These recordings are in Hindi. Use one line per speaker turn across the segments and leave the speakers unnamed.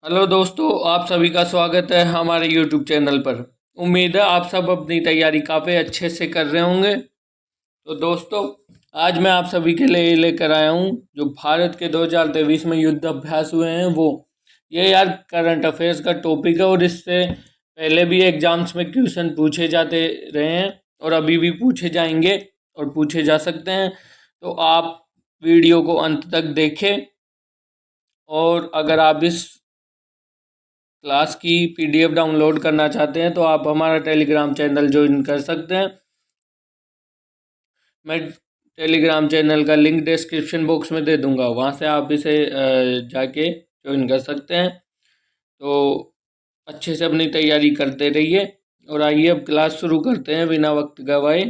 हेलो दोस्तों, आप सभी का स्वागत है हमारे यूट्यूब चैनल पर। उम्मीद है आप सब अपनी तैयारी काफ़ी अच्छे से कर रहे होंगे। तो दोस्तों, आज मैं आप सभी के लिए लेकर आया हूँ जो भारत के 2023 में युद्ध अभ्यास हुए हैं वो। ये यार करंट अफेयर्स का टॉपिक है और इससे पहले भी एग्जाम्स में क्वेश्चन पूछे जाते रहे हैं और अभी भी पूछे जाएंगे और पूछे जा सकते हैं। तो आप वीडियो को अंत तक देखें और अगर आप इस क्लास की पीडीएफ डाउनलोड करना चाहते हैं तो आप हमारा टेलीग्राम चैनल ज्वाइन कर सकते हैं। मैं टेलीग्राम चैनल का लिंक डिस्क्रिप्शन बॉक्स में दे दूंगा, वहाँ से आप इसे जाके ज्वाइन कर सकते हैं। तो अच्छे से अपनी तैयारी करते रहिए और आइए अब क्लास शुरू करते हैं बिना वक्त गवाए।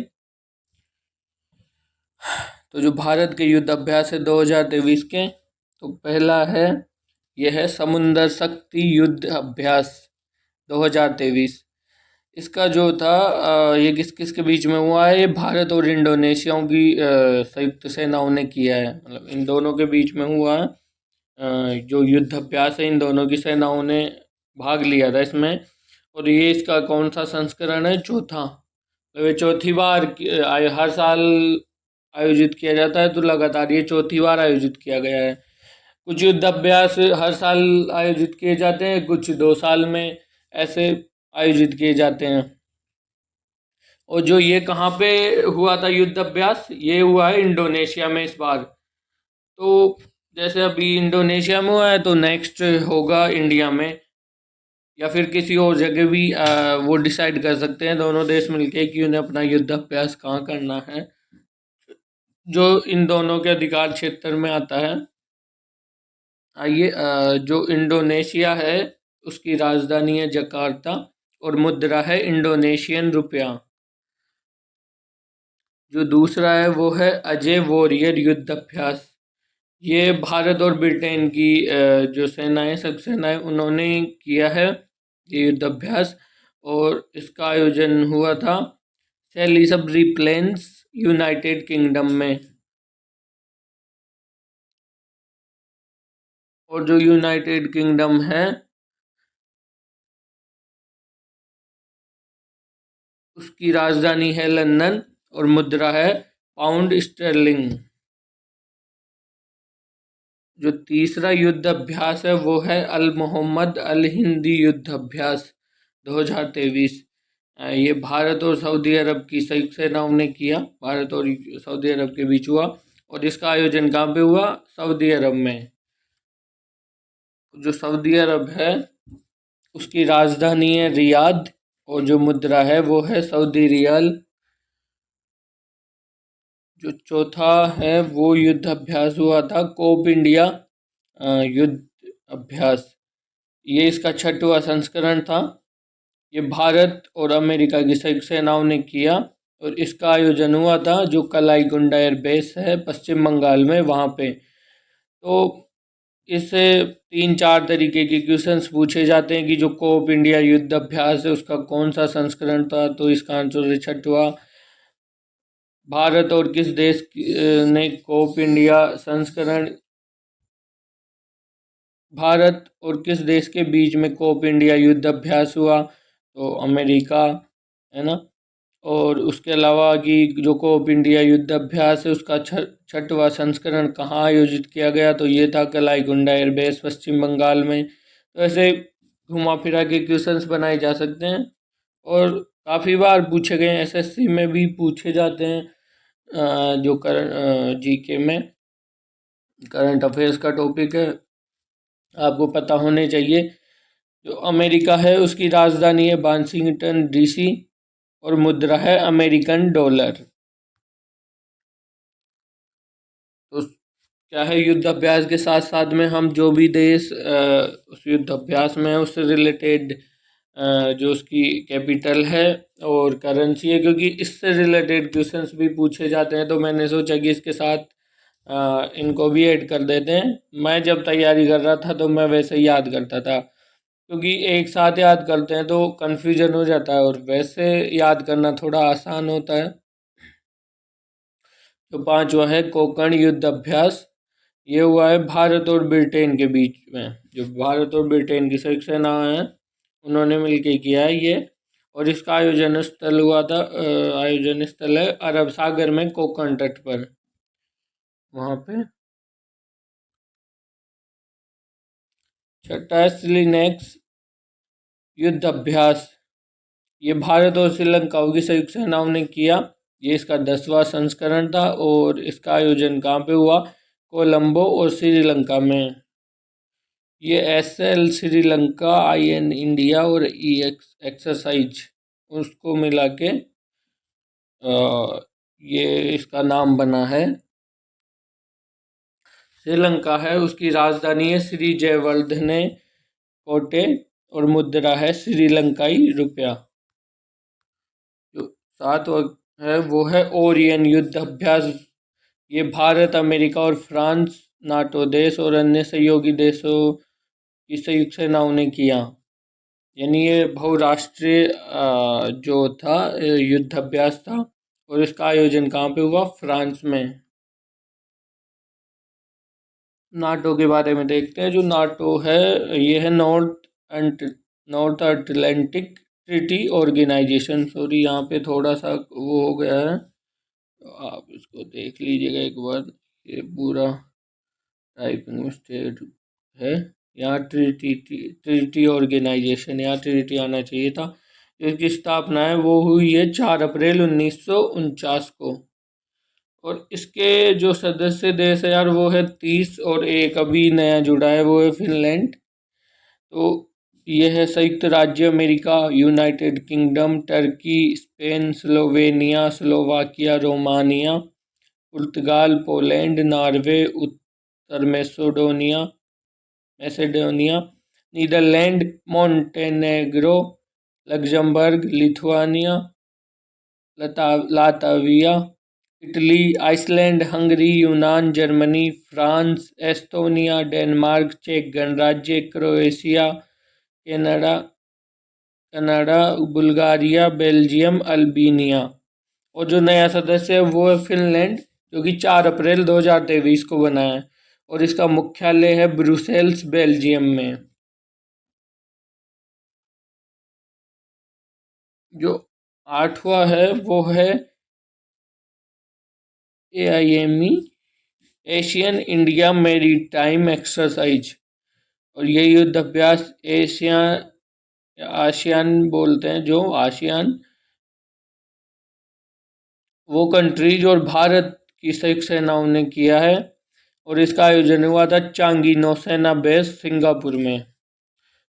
तो जो भारत के युद्ध अभ्यास है 2023 के, तो पहला है, यह है समुद्र शक्ति युद्ध अभ्यास 2023। इसका जो था ये किस किस के बीच में हुआ है? ये भारत और इंडोनेशियाओं की संयुक्त सेनाओं ने किया है, मतलब इन दोनों के बीच में हुआ है। जो युद्ध अभ्यास है इन दोनों की सेनाओं ने भाग लिया था इसमें। और ये इसका कौन सा संस्करण है? चौथा। तो ये चौथी बार हर साल आयोजित किया जाता है, तो लगातार ये चौथी बार आयोजित किया गया है। कुछ युद्ध अभ्यास हर साल आयोजित किए जाते हैं, कुछ 2 साल में ऐसे आयोजित किए जाते हैं। और जो ये कहाँ पे हुआ था युद्ध अभ्यास? ये हुआ है इंडोनेशिया में इस बार। तो जैसे अभी इंडोनेशिया में हुआ है तो नेक्स्ट होगा इंडिया में या फिर किसी और जगह भी। वो डिसाइड कर सकते हैं दोनों देश मिलके कि उन्हें अपना युद्ध अभ्यास कहाँ करना है, जो इन दोनों के अधिकार क्षेत्र में आता है। आइए, जो इंडोनेशिया है उसकी राजधानी है जकार्ता और मुद्रा है इंडोनेशियन रुपया। जो दूसरा है वो है अजय वॉरियर युद्ध अभ्यास। ये भारत और ब्रिटेन की जो सेनाएं, सब सेनाएं, उन्होंने किया है ये युद्ध अभ्यास। और इसका आयोजन हुआ था सेलिसबरी प्लेन्स, यूनाइटेड किंगडम में। और जो यूनाइटेड किंगडम है उसकी राजधानी है लंदन और मुद्रा है पाउंड स्टर्लिंग। जो तीसरा युद्ध अभ्यास है वो है अल मोहम्मद अल हिंदी युद्ध अभ्यास 2023। ये भारत और सऊदी अरब की संयुक्त सेनाओं ने किया, भारत और सऊदी अरब के बीच हुआ। और इसका आयोजन कहाँ पे हुआ? सऊदी अरब में। जो सऊदी अरब है उसकी राजधानी है रियाद और जो मुद्रा है वो है सऊदी रियाल। जो चौथा है वो युद्ध अभ्यास हुआ था कोप इंडिया युद्ध अभ्यास। ये इसका छठवां संस्करण था। ये भारत और अमेरिका की संयुक्त सेनाओं ने किया और इसका आयोजन हुआ था जो कलाई गुंडा एयर बेस है पश्चिम बंगाल में, वहाँ पे। तो इससे 3-4 तरीके के क्वेश्चंस पूछे जाते हैं कि जो कोप इंडिया युद्ध अभ्यास है उसका कौन सा संस्करण था, तो इसका आंसर है छठवा। भारत और किस देश ने कोप इंडिया संस्करण, भारत और किस देश के बीच में कोप इंडिया युद्ध अभ्यास हुआ? तो अमेरिका, है ना। और उसके अलावा कि जो कोप इंडिया युद्ध अभ्यास है उसका छठवां संस्करण कहाँ आयोजित किया गया? तो ये था कलाई गुंडा एयरबेस पश्चिम बंगाल में। तो ऐसे घुमा फिरा के क्वेश्चंस बनाए जा सकते हैं और काफ़ी बार पूछे गए हैं, एसएससी में भी पूछे जाते हैं। जो करंट जीके में करंट अफेयर्स का टॉपिक है, आपको पता होने चाहिए। जो अमेरिका है उसकी राजधानी है वाशिंगटन डीसी और मुद्रा है अमेरिकन डॉलर। तो क्या है, युद्ध अभ्यास के साथ साथ में हम जो भी देश उस युद्ध अभ्यास में है उससे रिलेटेड जो उसकी कैपिटल है और करेंसी है, क्योंकि इससे रिलेटेड क्वेश्चंस भी पूछे जाते हैं, तो मैंने सोचा कि इसके साथ इनको भी ऐड कर देते हैं। मैं जब तैयारी कर रहा था तो मैं वैसे ही याद करता था, क्योंकि एक साथ याद करते हैं तो कन्फ्यूजन हो जाता है और वैसे याद करना थोड़ा आसान होता है। तो पांचवा है कोकण युद्ध अभ्यास ये हुआ है भारत और ब्रिटेन के बीच में। जो भारत और ब्रिटेन की संयुक्त सेना है उन्होंने मिलकर किया है ये। और इसका आयोजन स्थल हुआ था, आयोजन स्थल है अरब सागर में कोंकण तट पर, वहाँ पे। छठा है सिलिनेक्स युद्ध अभ्यास। ये भारत और श्रीलंका की संयुक्त सेनाओं ने किया। ये इसका 10वां संस्करण था और इसका आयोजन कहाँ पे हुआ? कोलंबो और श्रीलंका में। ये SL श्रीलंका, IN इंडिया और EX एक्सरसाइज उसको मिला के ये इसका नाम बना है। श्रीलंका है, उसकी राजधानी है श्री जयवर्धने कोटे और मुद्रा है श्रीलंकाई रुपया। जो सातवां है वो है ओरियन युद्ध अभ्यास। ये भारत, अमेरिका और फ्रांस, नाटो देश और अन्य सहयोगी देशों की संयुक्त सेनाओं ने किया। यानी ये बहुराष्ट्रीय जो था युद्ध अभ्यास था और इसका आयोजन कहाँ पे हुआ? फ्रांस में। नाटो के बारे में देखते हैं। जो नाटो है ये है North Atlantic Treaty Organization. Sorry, यहाँ पे थोड़ा सा वो हो गया है, आप इसको देख लीजिएगा एक बार। ये पूरा टाइपिंग मिस्टेक है। यहाँ ट्रीटी ऑर्गेनाइजेशन, यहाँ ट्रीटी आना चाहिए था। इसकी स्थापना है वो हुई है 4 अप्रैल 1949 को। और इसके जो सदस्य देश है यार वो है 30, और एक अभी नया जुड़ा है वो है फिनलैंड। तो ये है संयुक्त राज्य America, United Kingdom, Turkey, Spain, Slovenia, Slovakia, Romania, पुर्तगाल, पोलैंड, नॉर्वे, उत्तर Macedonia, Netherlands, Montenegro, Luxembourg, Lithuania, Latvia, Italy, Iceland, Hungary, यूनान, जर्मनी, फ्रांस, एस्तोनिया, डेनमार्क, चेक गणराज्य, Croatia, Canada, Bulgaria, Belgium, Albania. और जो नया सदस्य है वो है फिनलैंड, जो कि 4 अप्रैल 2023 को बना है और इसका मुख्यालय है ब्रुसेल्स, बेल्जियम में। जो 8वां है वो है AIME, Asian India maritime exercise. और ये युद्ध अभ्यास आसियान बोलते हैं, जो आसियान वो कंट्रीज और भारत की संयुक्त सेनाओं ने किया है। और इसका आयोजन हुआ था चांगी नौसेना बेस, सिंगापुर में।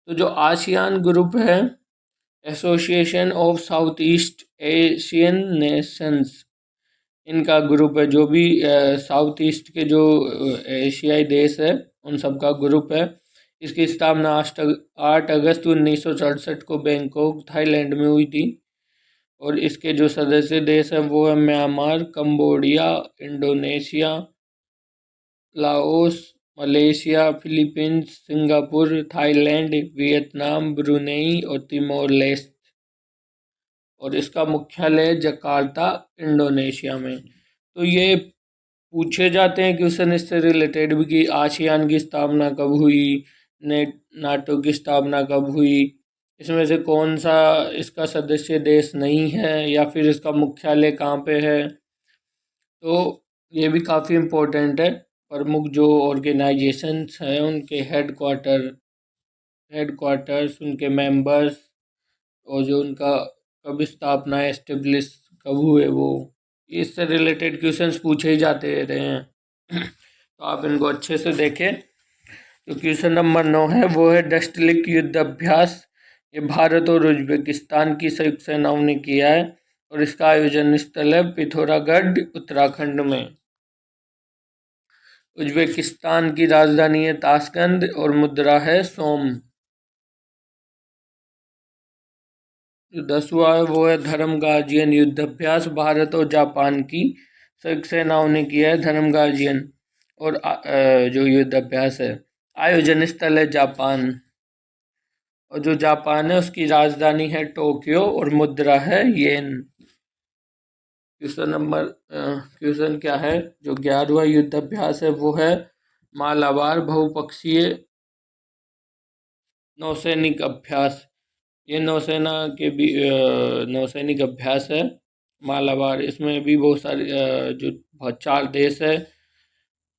तो जो आसियान ग्रुप है, association of south east Asian Nations, इनका ग्रुप है। जो भी साउथ ईस्ट के जो एशियाई देश है उन सब का ग्रुप है। इसकी स्थापना 8 अगस्त 1967 को बैंकॉक, थाईलैंड में हुई थी। और इसके जो सदस्य देश हैं वो है Myanmar, Cambodia, Indonesia, Laos, Malaysia, Philippines, Singapore, Thailand, Vietnam, Brunei और तिमोर लेस्टे। और इसका मुख्यालय जकार्ता, इंडोनेशिया में। तो ये पूछे जाते हैं क्वेश्चन इससे रिलेटेड भी कि आसियान की स्थापना कब हुई, नाटो की स्थापना कब हुई, इसमें से कौन सा इसका सदस्य देश नहीं है, या फिर इसका मुख्यालय कहाँ पे है। तो ये भी काफ़ी इम्पोर्टेंट है। प्रमुख जो ऑर्गेनाइजेशंस हैं उनके हेडक्वार्टर्स, उनके मेंबर्स, और जो उनका कब स्थापना एस्टेब्लिश कब हुए, वो इससे रिलेटेड क्वेश्चंस पूछे ही जाते रहे हैं। तो आप इनको अच्छे से देखें। तो क्वेश्चन नंबर 9 है वो है डस्टलिक युद्ध अभ्यास। ये भारत और उज्बेकिस्तान की संयुक्त सेनाओं ने किया है और इसका आयोजन स्थल है पिथौरागढ़, उत्तराखंड में। उज्बेकिस्तान की राजधानी है ताशकंद और मुद्रा है सोम। जो 10वां है वो है धर्म गार्जियन युद्ध अभ्यास। भारत और जापान की संयुक्त सेनाओं ने किया है धर्म गार्जियन और जो युद्ध अभ्यास है। आयोजन स्थल है जापान। और जो जापान है उसकी राजधानी है टोक्यो और मुद्रा है येन। क्वेश्चन क्या है? जो 11वां युद्ध अभ्यास है वो है मालाबार बहुपक्षीय नौसैनिक अभ्यास, ये नौसेना के भी नौसैनिक अभ्यास है मालाबार। इसमें भी बहुत सारे जो बहुत 4 देश है,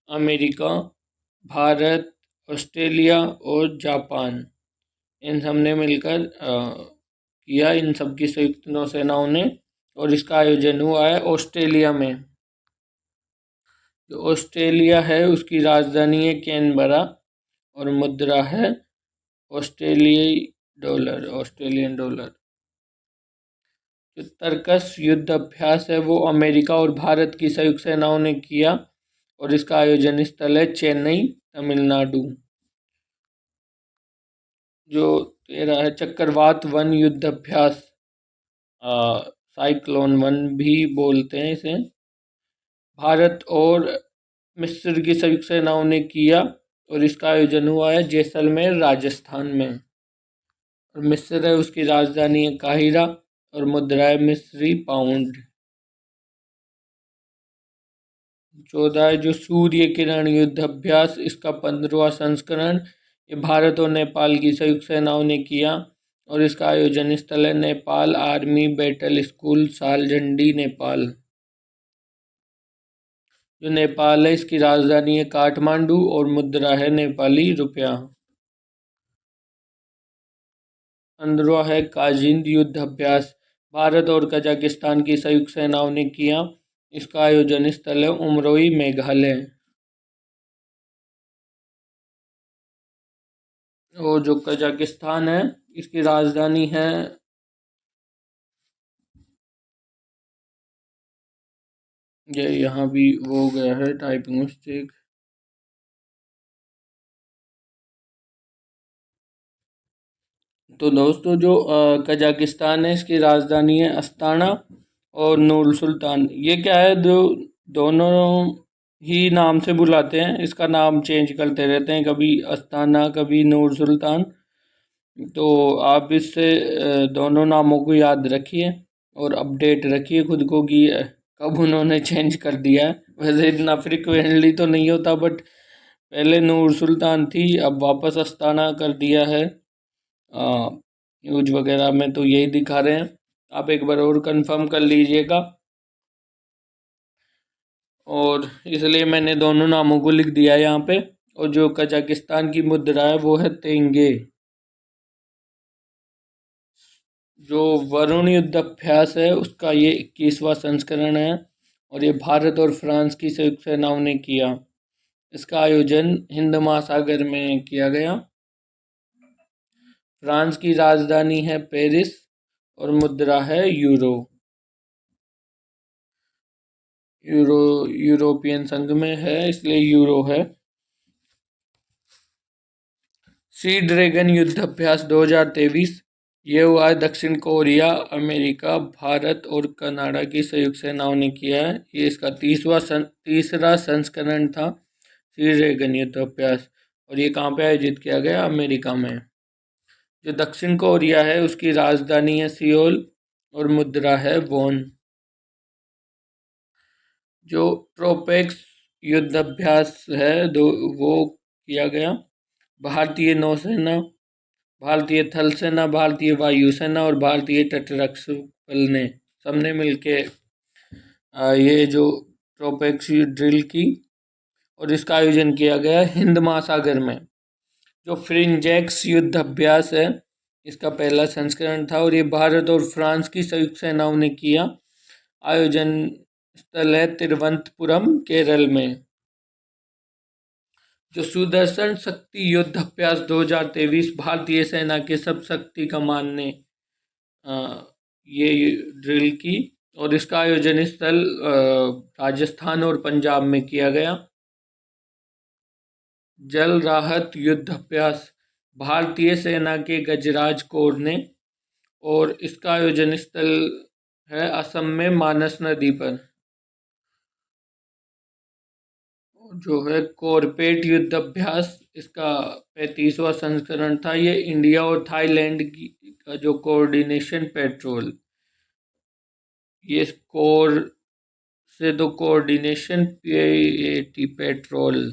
अमेरिका, भारत, ऑस्ट्रेलिया और जापान, इन सब ने मिलकर किया, इन सब की संयुक्त नौसेनाओं ने। और इसका आयोजन हुआ है ऑस्ट्रेलिया में। जो ऑस्ट्रेलिया है उसकी राजधानी है कैनबरा और मुद्रा है ऑस्ट्रेलियन डॉलर। जो तरकस युद्ध अभ्यास है वो अमेरिका और भारत की संयुक्त सेनाओं ने किया और इसका आयोजन स्थल है चेन्नई, तमिलनाडु। जो 13 है चक्रवात वन युद्ध अभ्यास, साइक्लोन वन भी बोलते हैं इसे, भारत और मिस्र की संयुक्त सेनाओं ने किया और इसका आयोजन हुआ है जैसलमेर, राजस्थान में। और मिस्र है उसकी राजधानी है काहिरा और मुद्रा है मिस्री पाउंड। 14 है जो सूर्य किरण युद्ध अभ्यास, इसका 15वां संस्करण, ये भारत और नेपाल की संयुक्त सेनाओं ने किया और इसका आयोजन स्थल है Nepal army battle school, Saljandi, Nepal. जो नेपाल है इसकी राजधानी है काठमांडू और मुद्रा है नेपाली रुपया। 15वां है काजिंद युद्ध अभ्यास, भारत और कजाकिस्तान की संयुक्त सेनाओं ने किया, इसका आयोजन स्थल है उमरोई, मेघालय। और जो कजाकिस्तान है इसकी राजधानी है, ये यहाँ भी वो हो गया है टाइपिंग मिस्टेक। तो दोस्तों जो कजाकिस्तान है इसकी राजधानी है अस्ताना और नूर सुल्तान। ये क्या है, जो दोनों ही नाम से बुलाते हैं, इसका नाम चेंज करते रहते हैं, कभी अस्ताना कभी नूर सुल्तान। तो आप इससे दोनों नामों को याद रखिए और अपडेट रखिए खुद को कि कब उन्होंने चेंज कर दिया है। वैसे इतना फ्रिक्वेंटली तो नहीं होता, बट पहले नूर सुल्तान थी, अब वापस अस्ताना कर दिया है। न्यूज वगैरह में तो यही दिखा रहे हैं, आप एक बार और कंफर्म कर लीजिएगा। और इसलिए मैंने दोनों नामों को लिख दिया है यहाँ पे। और जो कजाकिस्तान की मुद्रा है वो है तेंगे। जो वरुण युद्ध अभ्यास है उसका ये 21वां संस्करण है और ये भारत और फ्रांस की संयुक्त सेनाओं ने किया। इसका आयोजन हिंद महासागर में किया गया। फ्रांस की राजधानी है पेरिस और मुद्रा है यूरो। यूरोपियन संघ में है इसलिए यूरो है। सी ड्रैगन युद्ध अभ्यास 2023, ये हुआ है दक्षिण कोरिया, अमेरिका, भारत और कनाडा की संयुक्त सेनाओं ने किया है। ये इसका तीसरा संस्करण था सी ड्रैगन युद्ध अभ्यास और ये कहाँ पे आयोजित किया गया, अमेरिका में। जो दक्षिण कोरिया है उसकी राजधानी है सियोल और मुद्रा है वॉन। जो ट्रोपेक्स युद्ध अभ्यास है वो किया गया। भारतीय नौसेना, भारतीय थल सेना, भारतीय वायुसेना और भारतीय तटरक्षक बल ने सबने मिलके ये जो ट्रोपेक्स ड्रिल की और इसका आयोजन किया गया हिंद महासागर में। जो फ्रिंजेक्स युद्ध अभ्यास है इसका पहला संस्करण था और ये भारत और फ्रांस की संयुक्त सेनाओं ने किया। आयोजन स्थल है तिरुवनंतपुरम, केरल में। जो सुदर्शन शक्ति युद्ध अभ्यास 2023, भारतीय सेना के सब शक्ति कमान ने ये ड्रिल की और इसका आयोजन स्थल राजस्थान और पंजाब में किया गया। जल राहत युद्ध अभ्यास, भारतीय सेना के गजराज कोर ने, और इसका आयोजन स्थल है असम में मानस नदी पर। जो है कोरपेट युद्ध अभ्यास, इसका 35वां संस्करण था। ये इंडिया और थाईलैंड की का जो कोऑर्डिनेशन पेट्रोल, ये कोर से तो कोऑर्डिनेशन पेट्रोल,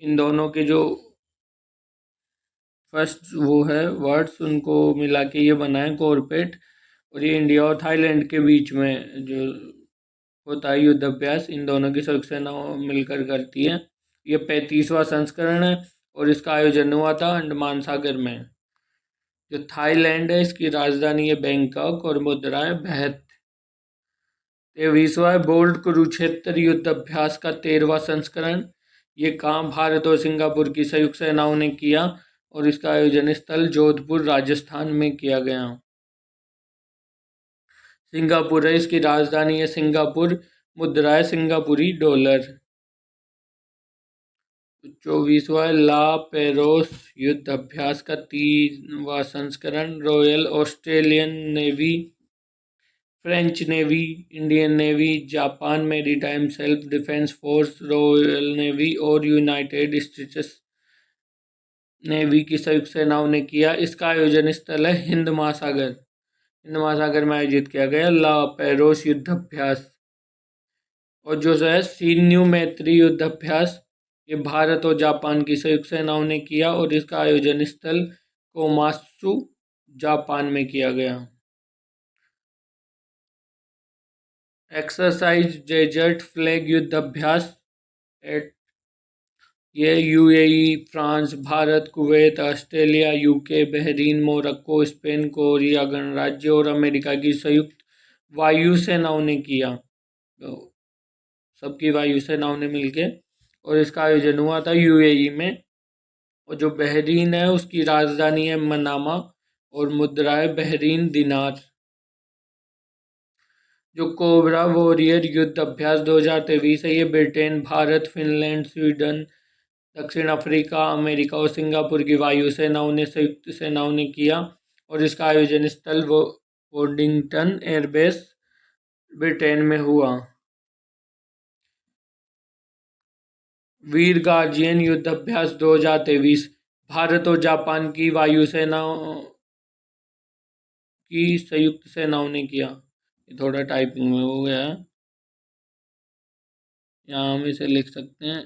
इन दोनों के जो फर्स्ट वो है वर्ड्स उनको मिला के ये बना है कॉर्पेट। और ये इंडिया और थाईलैंड के बीच में जो होता है युद्ध अभ्यास, इन दोनों की संयुक्त सेनाओं मिलकर करती है। ये 35वां संस्करण है और इसका आयोजन हुआ था अंडमान सागर में। जो थाईलैंड है इसकी राजधानी है बैंकॉक और मुद्रा है बहत। 23वां बोल्ड कुरुक्षेत्र युद्ध अभ्यास का 13वां संस्करण। ये काम भारत और सिंगापुर की संयुक्त सेनाओं ने किया और इसका आयोजन स्थल जोधपुर राजस्थान में किया गया। सिंगापुर है इसकी राजधानी है सिंगापुर, मुद्रा है सिंगापुरी डॉलर। 24वां ला पेरोस युद्ध अभ्यास का 3वां संस्करण। Royal Australian navy, French navy, Indian navy, Japan maritime self defence force, royal navy और यूनाइटेड स्टेट्स नेवी की संयुक्त सेनाओं ने किया। इसका आयोजन स्थल है हिंद महासागर। हिंद महासागर में आयोजित किया गया ला पेरोस युद्ध अभ्यास। और जो है सीन्यू मैत्री युद्ध अभ्यास, ये भारत और जापान की संयुक्त सेनाओं ने किया और इसका आयोजन स्थल कोमात्सु जापान में किया गया। एक्सरसाइज डेजर्ट फ्लैग युद्ध अभ्यास एट, ये UAE, France, Bharat, Kuwait, Australia, UK, Bahrain, Morocco, Spain, Korea गणराज्य और अमेरिका की संयुक्त वायु सेनाओं ने किया। तो सबकी वायु सेनाओं ने मिलके, और इसका आयोजन हुआ था यूएई में। और जो बहरीन है उसकी राजधानी है मनामा और मुद्रा है बहरीन दिनार। जो कोबरा वॉरियर युद्ध अभ्यास 2023 है, ये ब्रिटेन, भारत, फिनलैंड, स्वीडन, दक्षिण अफ्रीका, अमेरिका और सिंगापुर की वायु सेनाओं ने संयुक्त सेनाओं ने किया और इसका आयोजन स्थल वोडिंगटन एयरबेस ब्रिटेन में हुआ। वीर गार्जियन युद्ध अभ्यास 2023 भारत और जापान की वायुसेनाओं की संयुक्त सेनाओं ने किया। ये थोड़ा टाइपिंग में हो गया है, यहाँ हम इसे लिख सकते हैं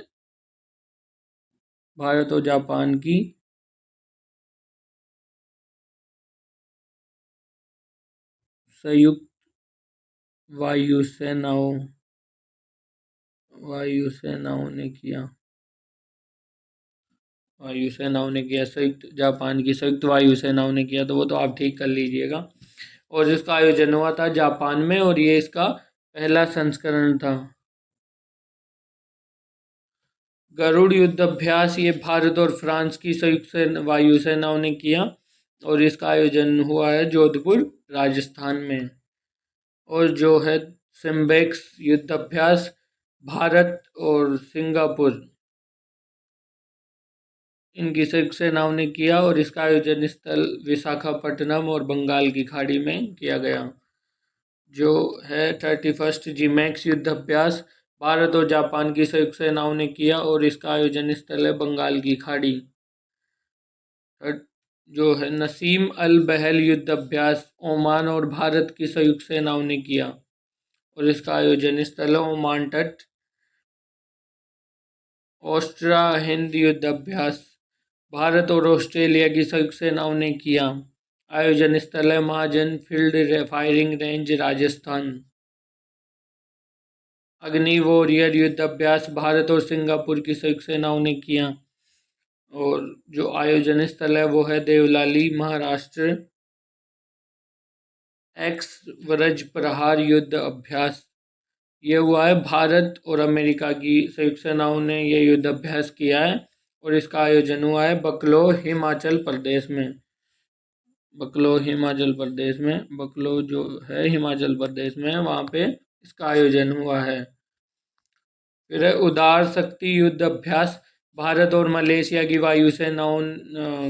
भारत और जापान की संयुक्त वायुसेनाओं ने किया। वायुसेनाओं ने किया, संयुक्त जापान की संयुक्त वायुसेनाओं ने किया, तो वो तो आप ठीक कर लीजिएगा। और इसका आयोजन हुआ था जापान में और ये इसका पहला संस्करण था। गरुड़ युद्ध अभ्यास, ये भारत और फ्रांस की संयुक्त वायुसेनाओं ने किया और इसका आयोजन हुआ है जोधपुर राजस्थान में। और जो है सिम्बेक्स युद्ध अभ्यास भारत और सिंगापुर इनकी संयुक्त सेनाओं ने किया और इसका आयोजन स्थल विशाखापट्टनम और बंगाल की खाड़ी में किया गया। जो है 31 जीमैक्स युद्ध अभ्यास भारत और जापान की संयुक्त सेनाओं ने किया और इसका आयोजन स्थल है बंगाल की खाड़ी। जो है नसीम अल बहल युद्ध अभ्यास ओमान और भारत की संयुक्त सेनाओं ने किया और इसका आयोजन स्थल है ओमान तट। ऑस्ट्रा हिंद युद्ध अभ्यास भारत और ऑस्ट्रेलिया की संयुक्त सेनाओं ने किया। आयोजन स्थल है महाजन फील्ड फायरिंग रेंज राजस्थान। अग्नि वॉरियर युद्ध अभ्यास भारत और सिंगापुर की संयुक्त सेनाओं ने किया और जो आयोजन स्थल है वो है देवलाली महाराष्ट्र। एक्स वज्र प्रहार युद्ध अभ्यास, ये हुआ है भारत और अमेरिका की संयुक्त सेनाओं ने ये युद्ध अभ्यास किया है और इसका आयोजन हुआ है बकलो हिमाचल प्रदेश में। बकलो हिमाचल प्रदेश में, बकलो जो है हिमाचल प्रदेश में है, वहाँ पे इसका आयोजन हुआ है। फिर है उदार शक्ति युद्ध अभ्यास भारत और मलेशिया की वायु सेनाओं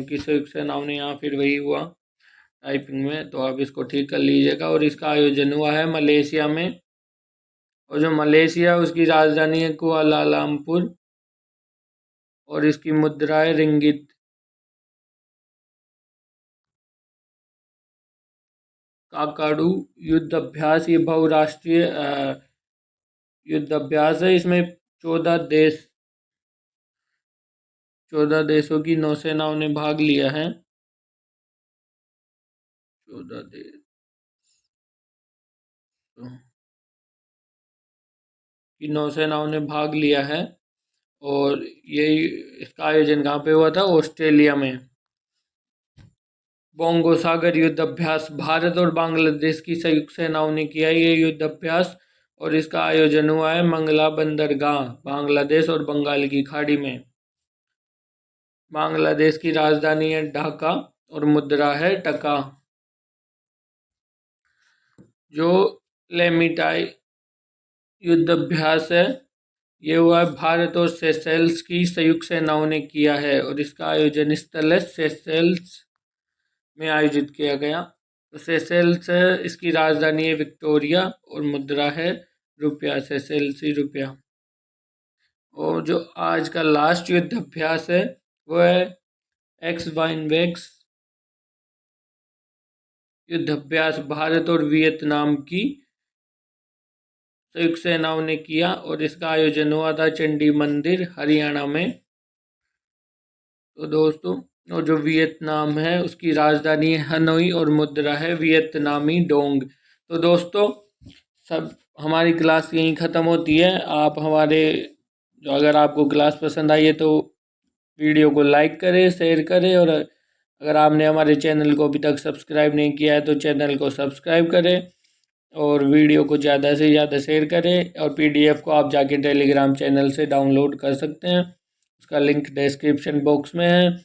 की संयुक्त सेनाओं ने, यहाँ फिर वही हुआ टाइपिंग में, तो आप इसको ठीक कर लीजिएगा। और इसका आयोजन हुआ है मलेशिया में और जो मलेशिया उसकी राजधानी है कुआलालंपुर और इसकी मुद्रा है रिंगित। काकाडू युद्ध अभ्यास, ये बहुराष्ट्रीय युद्ध अभ्यास है। इसमें 14 देश 14 देशों की नौसेनाओं ने भाग लिया है। 14 देश की नौसेनाओं ने भाग लिया है। और यही इसका आयोजन कहाँ पे हुआ था? ऑस्ट्रेलिया में। बोंगो सागर युद्ध अभ्यास भारत और बांग्लादेश की संयुक्त सेनाओं ने किया ये युद्ध अभ्यास, और इसका आयोजन हुआ है मंगला बंदरगाह, बांग्लादेश और बंगाल की खाड़ी में। बांग्लादेश की राजधानी है ढाका और मुद्रा है टका। जो लेमिटाई युद्ध अभ्यास है ये हुआ भारत और सेशेल्स की संयुक्त सेनाओं ने किया है, और इसका आयोजन स्थल है सेशेल्स में आयोजित किया गया। तो सेशेल्स इसकी राजधानी है विक्टोरिया और मुद्रा है रुपया, सेशेल्सी रुपया। और जो आज का लास्ट युद्ध अभ्यास है वो है एक्स वाइनवेक्स युद्ध अभ्यास भारत और वियतनाम की संयुक्त सेनाओं ने किया, और इसका आयोजन हुआ था चंडी मंदिर हरियाणा में। तो दोस्तों, और जो वियतनाम है उसकी राजधानी है हनोई और मुद्रा है वियतनामी डोंग। तो दोस्तों, सब हमारी क्लास यहीं ख़त्म होती है। आप हमारे जो अगर आपको क्लास पसंद आई है तो वीडियो को लाइक करें, शेयर करें, और अगर आपने हमारे चैनल को अभी तक सब्सक्राइब नहीं किया है तो चैनल को सब्सक्राइब करें, और वीडियो को ज़्यादा से ज़्यादा शेयर करें। और पीडीएफ को आप जाके टेलीग्राम चैनल से डाउनलोड कर सकते हैं, उसका लिंक डिस्क्रिप्शन बॉक्स में है।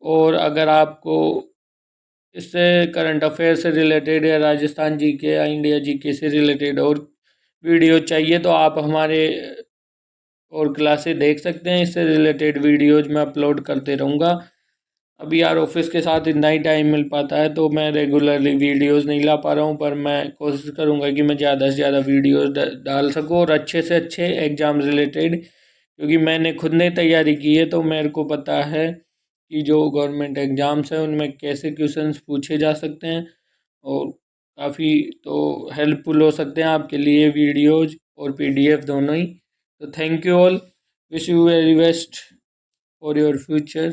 और अगर आपको इससे करंट अफेयर से रिलेटेड या राजस्थान जीके या इंडिया जीके से रिलेटेड और वीडियो चाहिए तो आप हमारे और क्लासेस देख सकते हैं। इससे रिलेटेड वीडियोज़ मैं अपलोड करते रहूँगा। अभी यार ऑफिस के साथ इतना ही टाइम मिल पाता है तो मैं रेगुलरली वीडियोस नहीं ला पा रहा हूँ, पर मैं कोशिश करूँगा कि मैं ज़्यादा से ज़्यादा वीडियोस डाल सकूँ और अच्छे से अच्छे एग्ज़ाम रिलेटेड, क्योंकि मैंने खुद ने तैयारी की है तो मेरे को पता है कि जो गवर्नमेंट एग्ज़ाम्स हैं उनमें कैसे क्वेश्चंस पूछे जा सकते हैं, और काफ़ी तो हेल्पफुल हो सकते हैं आपके लिए वीडियोज़ और पीडीएफ दोनों ही। तो thank you all, wish you very best for your future.